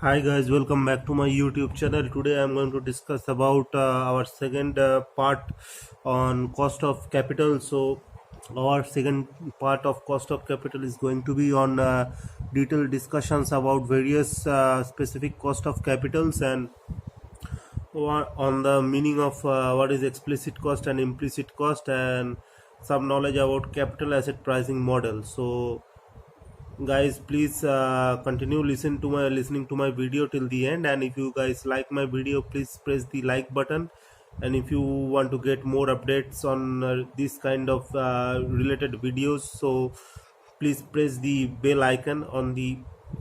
Hi guys, welcome back to my YouTube channel. Today I'm going to discuss about our second part on cost of capital. So our second part of cost of capital is going to be on detailed discussions about various specific cost of capitals and on the meaning of what is explicit cost and implicit cost, and some knowledge about capital asset pricing model. So guys, please continue listening to my video till the end, and if you guys like my video, please press the like button. And if you want to get more updates on this kind of related videos, so please press the bell icon on the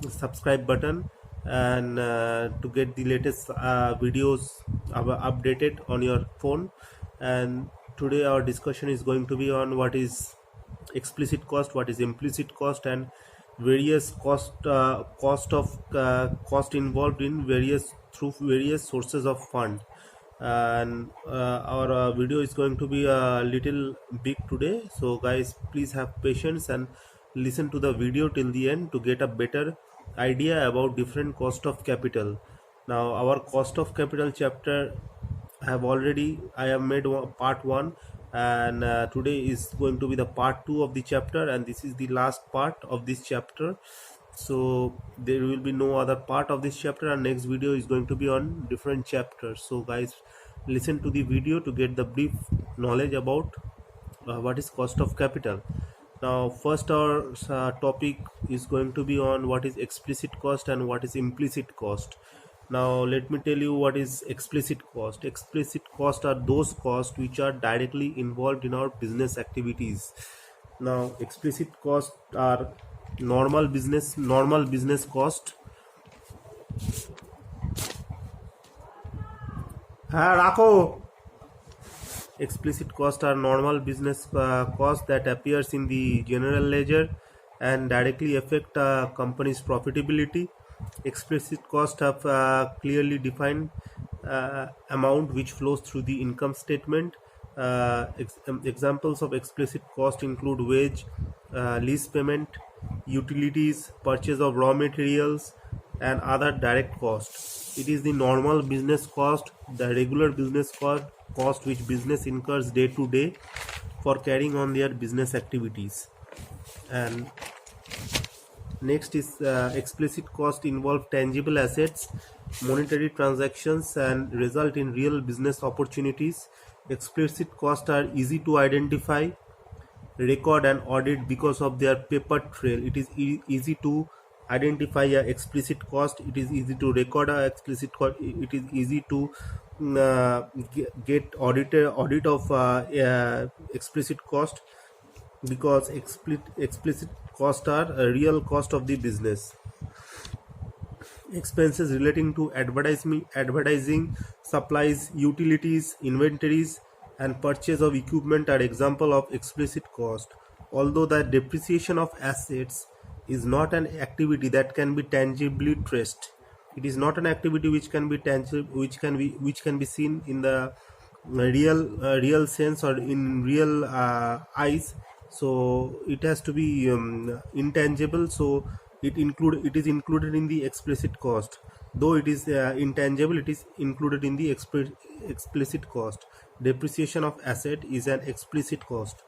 subscribe button, and to get the latest videos updated on your phone. And today our discussion is going to be on what is explicit cost, what is implicit cost, and various cost involved in various through various sources of fund. And our video is going to be a little big today, so guys, please have patience and listen to the video till the end to get a better idea about different cost of capital. Now our cost of capital chapter I have made part 1, and today is going to be the part 2 of the chapter, and this is the last part of this chapter. So there will be no other part of this chapter, and next video is going to be on different chapters. So guys, listen to the video to get the brief knowledge about what is cost of capital. Now first our topic is going to be on what is explicit cost and what is implicit cost. Now let me tell you what is explicit cost. Explicit cost are those costs which are directly involved in our business activities. Now explicit costs are normal business cost. Rako. Explicit costs are normal business costs that appears in the general ledger and directly affect a company's profitability. Explicit costs have clearly defined amount which flows through the income statement. Examples of explicit cost include wage, lease payment, utilities, purchase of raw materials, and other direct costs. It is the normal business cost, the regular business cost which business incurs day to day for carrying on their business activities. And next is explicit cost involve tangible assets, monetary transactions, and result in real business opportunities. Explicit costs are easy to identify, record, and audit because of their paper trail. It is easy to identify a explicit cost, it is easy to record a explicit cost, it is easy to get audit of explicit cost, because explicit costs are a real cost of the business. Expenses relating to advertising, supplies, utilities, inventories, and purchase of equipment are example of explicit cost. Although the depreciation of assets is not an activity that can be tangibly traced, it is not an activity which can be tangible, which can be seen in the real sense or in real eyes. So it has to be intangible. So it is included in the explicit cost. Though it is intangible, it is included in the explicit cost. Depreciation of asset is an explicit cost.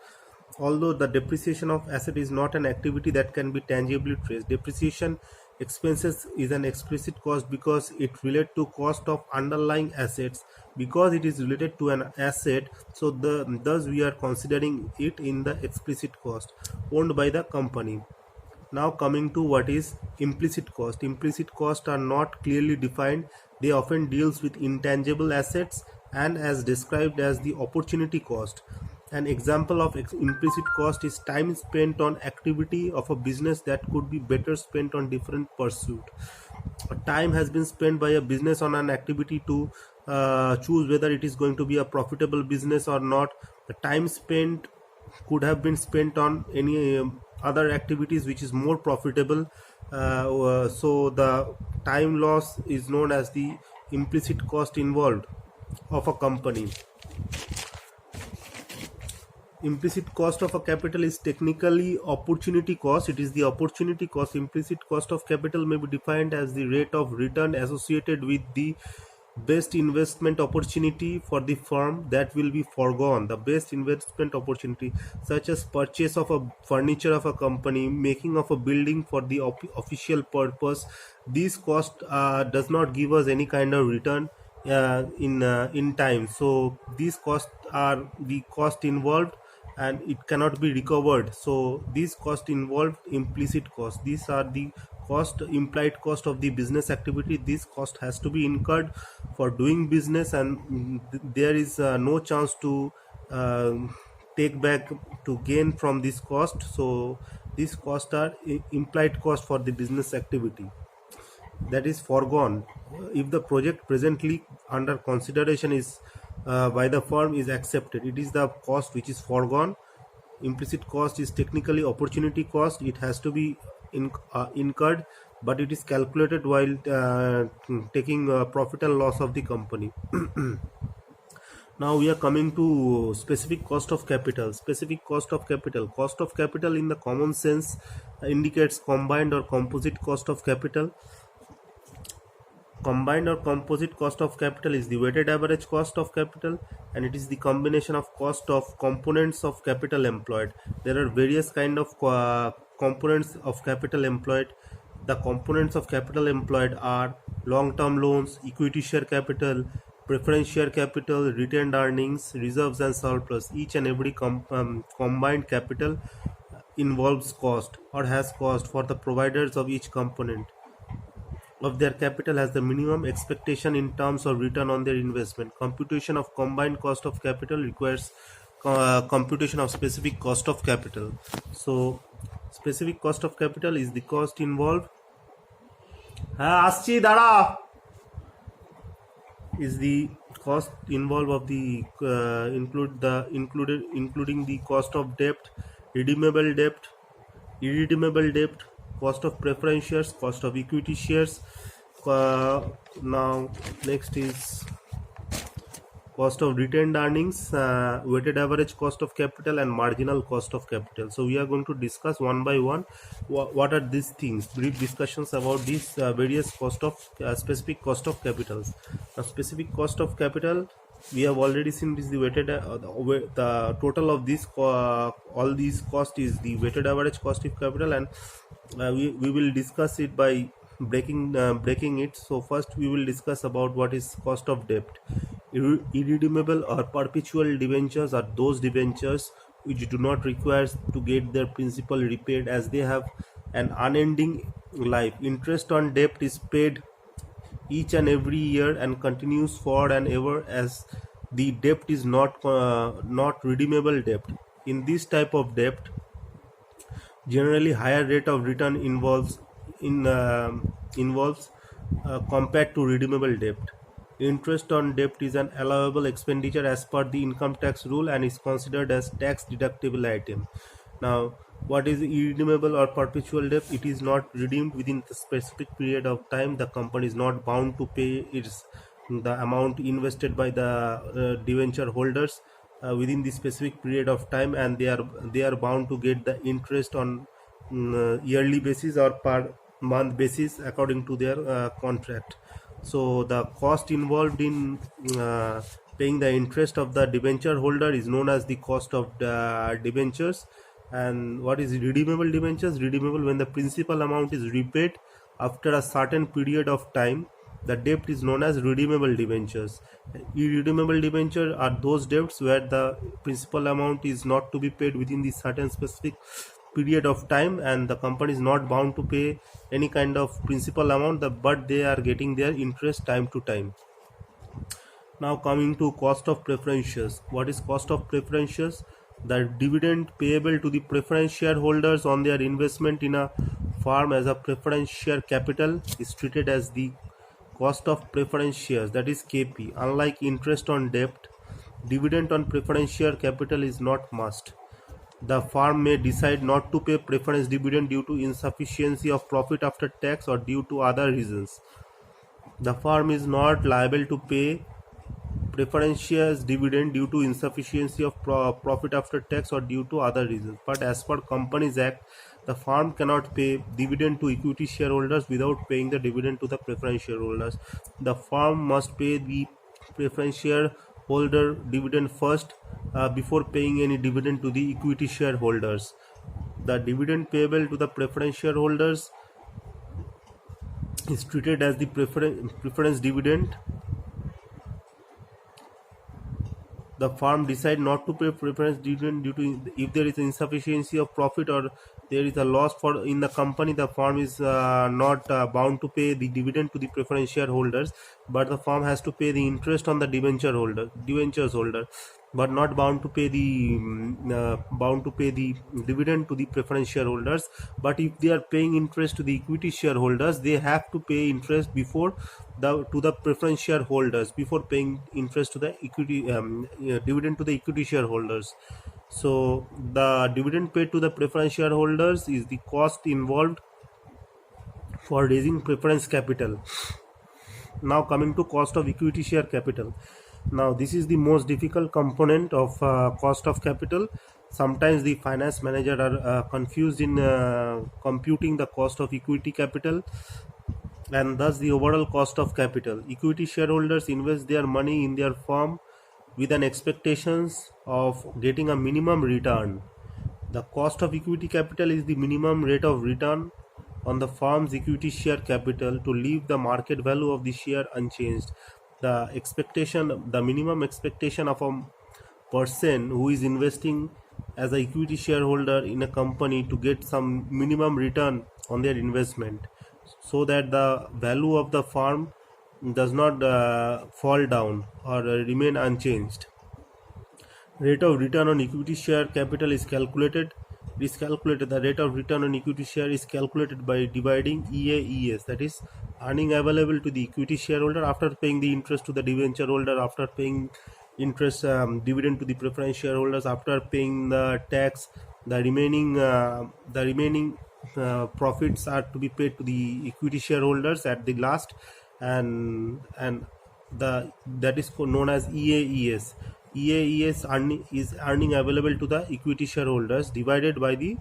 Although the depreciation of asset is not an activity that can be tangibly traced, depreciation expenses is an explicit cost because it relates to cost of underlying assets. Because it is related to an asset, so thus we are considering it in the explicit cost owned by the company. Now coming to what is implicit cost. Implicit costs are not clearly defined. They often deals with intangible assets and as described as the opportunity cost. An example of implicit cost is time spent on activity of a business that could be better spent on different pursuit. Time has been spent by a business on an activity to choose whether it is going to be a profitable business or not. The time spent could have been spent on any other activities which is more profitable. So the time loss is known as the implicit cost involved of a company. Implicit cost of a capital is technically opportunity cost. It is the opportunity cost. Implicit cost of capital may be defined as the rate of return associated with the best investment opportunity for the firm that will be foregone. The best investment opportunity, such as purchase of a furniture of a company, making of a building for the official purpose. This cost does not give us any kind of return in time. So these costs are the cost involved and it cannot be recovered. So these costs involved implicit cost. These are the cost, implied cost of the business activity. This cost has to be incurred for doing business, and there is no chance to uh, take back to gain from this cost. So these costs are implied cost for the business activity that is foregone if the project presently under consideration is by the firm is accepted. It is the cost which is foregone. Implicit cost is technically opportunity cost. It has to be incurred, but it is calculated while taking profit and loss of the company. Now we are coming to specific cost of capital. Specific cost of capital. Cost of capital in the common sense indicates combined or composite cost of capital. Combined or composite cost of capital is the weighted average cost of capital, and it is the combination of cost of components of capital employed. There are various kind of components of capital employed. The components of capital employed are long-term loans, equity share capital, preference share capital, retained earnings, reserves and surplus. Each and every combined capital involves cost or has cost for the providers of each component of their capital has the minimum expectation in terms of return on their investment. Computation of combined cost of capital requires computation of specific cost of capital. So specific cost of capital is the cost involved. Is the cost involved of the including the cost of debt, redeemable debt, irredeemable debt, cost of preference shares, cost of equity shares. Now next is cost of retained earnings, weighted average cost of capital, and marginal cost of capital. So we are going to discuss one by one what are these things, brief discussions about these various cost of specific cost of capitals. Now specific cost of capital, we have already seen this, the weighted the total of this all these cost is the weighted average cost of capital, and we will discuss it by breaking it. So first we will discuss about what is cost of debt. Irredeemable or perpetual debentures are those debentures which do not require to get their principal repaid, as they have an unending life. Interest on debt is paid each and every year and continues for and ever, as the debt is not redeemable debt. In this type of debt, generally higher rate of return involves compared to redeemable debt. Interest on debt is an allowable expenditure as per the income tax rule and is considered as tax deductible item. Now, what is irredeemable or perpetual debt? It is not redeemed within the specific period of time. The company is not bound to pay the amount invested by the debenture holders within the specific period of time, and they are bound to get the interest on yearly basis or per month basis according to their contract. So the cost involved in paying the interest of the debenture holder is known as the cost of the debentures. And what is redeemable debentures? Redeemable when the principal amount is repaid after a certain period of time. The debt is known as redeemable debentures. Irredeemable debentures are those debts where the principal amount is not to be paid within the certain specific period of time, and the company is not bound to pay any kind of principal amount, but they are getting their interest time to time. Now coming to cost of preference shares. What is cost of preference shares? The dividend payable to the preference shareholders on their investment in a firm as a preference share capital is treated as the cost of preference shares, that is KP. Unlike interest on debt, dividend on preference share capital is not must. The firm may decide not to pay preference dividend due to insufficiency of profit after tax or due to other reasons. The firm is not liable to pay preferential dividend due to insufficiency of profit after tax or due to other reasons. But as per Companies Act, the firm cannot pay dividend to equity shareholders without paying the dividend to the preference shareholders. The firm must pay the preference shareholder dividend first before paying any dividend to the equity shareholders. The dividend payable to the preference shareholders is treated as the preference dividend. The firm decide not to pay preference dividend due to if there is insufficiency of profit or there is a loss for in the company. The firm is not bound to pay the dividend to the preference shareholders, but the firm has to pay the interest on the debentures holder, but not bound to pay the dividend to the preference shareholders. But if they are paying interest to the equity shareholders, they have to pay interest before to the preference shareholders before paying interest to the equity dividend to the equity shareholders. So the dividend paid to the preference shareholders is the cost involved for raising preference capital. Now coming to cost of equity share capital. Now this is the most difficult component of cost of capital. Sometimes the finance manager are confused in computing the cost of equity capital and thus the overall cost of capital. Equity shareholders invest their money in their firm with an expectations of getting a minimum return. The cost of equity capital is the minimum rate of return on the firm's equity share capital to leave the market value of the share unchanged. The minimum expectation of a person who is investing as an equity shareholder in a company to get some minimum return on their investment, so that the value of the firm does not fall down or remain unchanged. Rate of return on equity share capital is calculated. The rate of return on equity share is calculated by dividing EAES, that is earning available to the equity shareholder after paying the interest to the debenture holder, after paying interest dividend to the preference shareholders, after paying the tax. The remaining profits are to be paid to the equity shareholders at the last, and that is known as EAES. EAES is earning available to the equity shareholders divided by the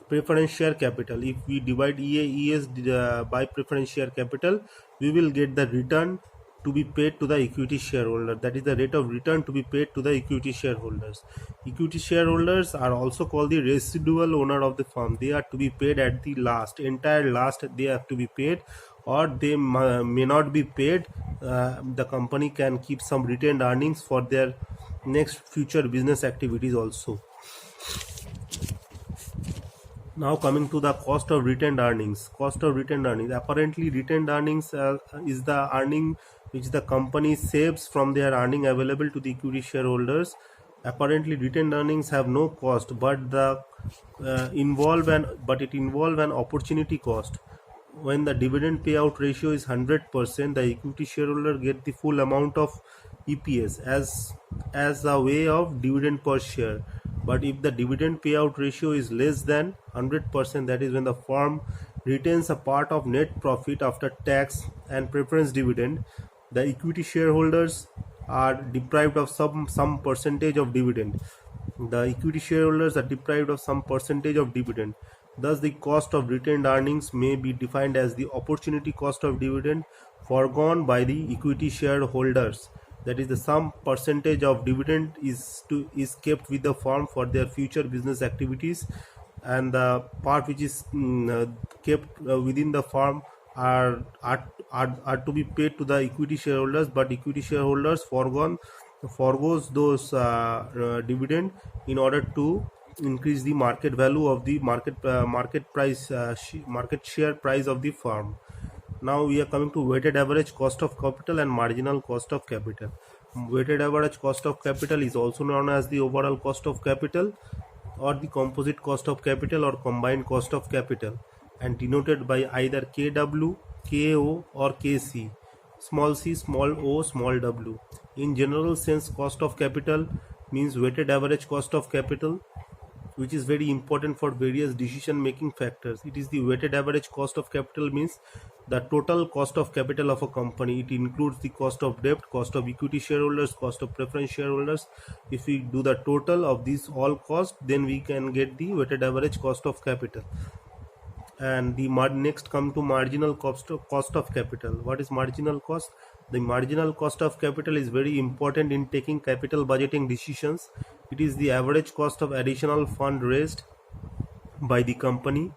preference share capital. If we divide EAES by preference share capital, we will get the return to be paid to the equity shareholder. That is the rate of return to be paid to the equity shareholders. Equity shareholders are also called the residual owner of the firm. They are to be paid at the entire last they have to be paid, or they may not be paid. The company can keep some retained earnings for their next future business activities also. Now coming to the cost of retained earnings. Apparently retained earnings is the earning which the company saves from their earning available to the equity shareholders. Apparently retained earnings have no cost, but it involve an opportunity cost. When the dividend payout ratio is 100%, the equity shareholder get the full amount of EPS as a way of dividend per share. But if the dividend payout ratio is less than 100%, that is when the firm retains a part of net profit after tax and preference dividend, the equity shareholders are deprived of some percentage of dividend. Thus, the cost of retained earnings may be defined as the opportunity cost of dividend foregone by the equity shareholders. That is, some percentage of dividend is kept with the firm for their future business activities, and the part which is kept within the firm are to be paid to the equity shareholders. But equity shareholders forgoes those dividend in order to increase the market value of the market share price of the firm. Now we are coming to weighted average cost of capital and marginal cost of capital. Weighted average cost of capital is also known as the overall cost of capital, or the composite cost of capital, or combined cost of capital, and denoted by either KW, KO, or KC, small c, small o, small w. In general sense, cost of capital means weighted average cost of capital. which is very important for various decision making factors. It is the weighted average cost of capital, means the total cost of capital of a company. It includes the cost of debt, cost of equity shareholders, cost of preference shareholders. If we do the total of these all costs, then we can get the weighted average cost of capital. And the next come to marginal cost of capital. What is marginal cost? The marginal cost of capital is very important in taking capital budgeting decisions. It is the average cost of additional fund raised by the company.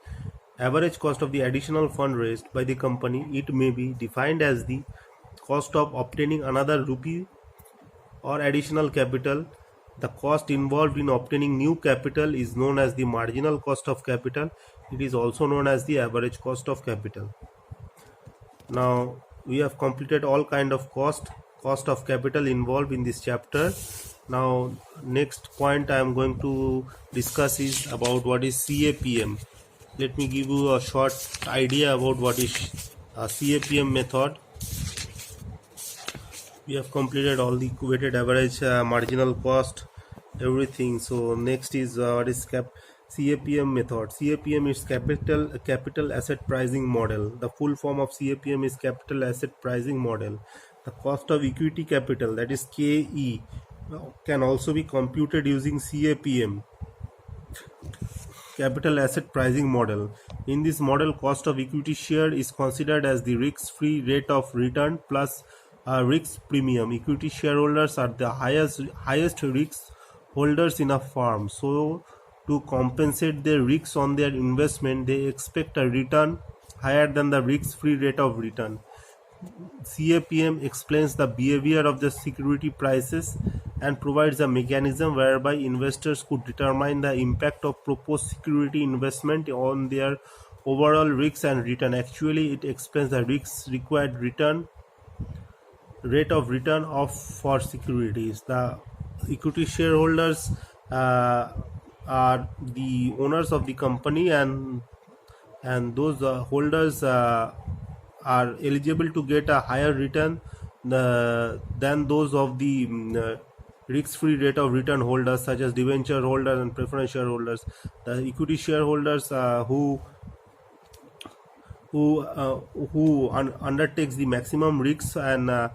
Average cost of the additional fund raised by the company. It may be defined as the cost of obtaining another rupee or additional capital. The cost involved in obtaining new capital is known as the marginal cost of capital. It is also known as the average cost of capital. Now we have completed all kind of cost of capital involved in this chapter. Now next point I am going to discuss is about what is CAPM. Let me give you a short idea about what is a CAPM method. We have completed all the weighted average, marginal cost, everything. So next is what is CAPM method. CAPM is capital asset pricing model. The full form of CAPM is capital asset pricing model. The cost of equity capital, that is KE, can also be computed using CAPM, capital asset pricing model. In this model, cost of equity share is considered as the risk-free rate of return plus a risk premium. Equity shareholders are the highest risk holders in a firm, so to compensate their risks on their investment, they expect a return higher than the risk-free rate of return. CAPM explains the behavior of the security prices and provides a mechanism whereby investors could determine the impact of proposed security investment on their overall risks and return. Actually, it explains the risks required return rate of return for securities. The equity shareholders are the owners of the company, and those holders are eligible to get a higher return than those of the risk-free rate of return holders, such as debenture holders and preference shareholders. The equity shareholders who undertakes the maximum risks, and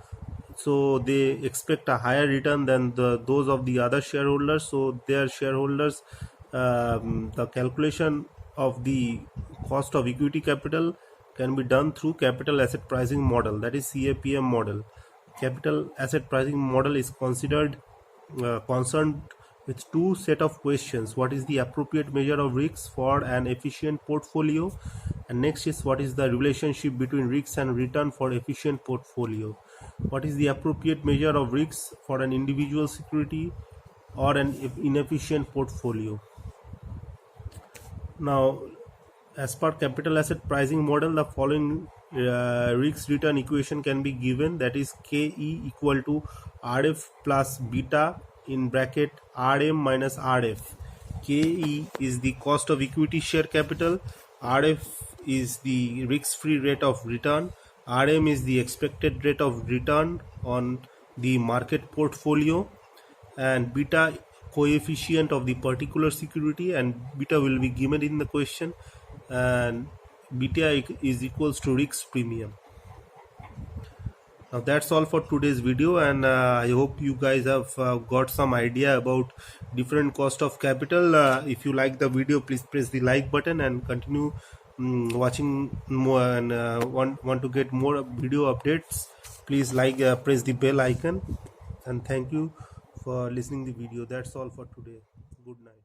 so they expect a higher return than those of the other shareholders. So their shareholders, the calculation of the cost of equity capital can be done through capital asset pricing model, that is CAPM model. Capital asset pricing model is concerned with two set of questions. What is the appropriate measure of risks for an efficient portfolio, and next is what is the relationship between risks and return for efficient portfolio. What is the appropriate measure of risks for an individual security or an inefficient portfolio? Now, as per capital asset pricing model, the following risk return equation can be given, that is KE equal to RF plus beta in bracket RM minus RF. KE is the cost of equity share capital, RF is the risk-free rate of return, RM is the expected rate of return on the market portfolio, and beta coefficient of the particular security, and beta will be given in the question, and beta is equals to risk premium. Now that's all for today's video, and I hope you guys have got some idea about different cost of capital. If you like the video, please press the like button and continue watching more, and want to get more video updates, please press the bell icon, and thank you for listening the video. That's all for today. Good night.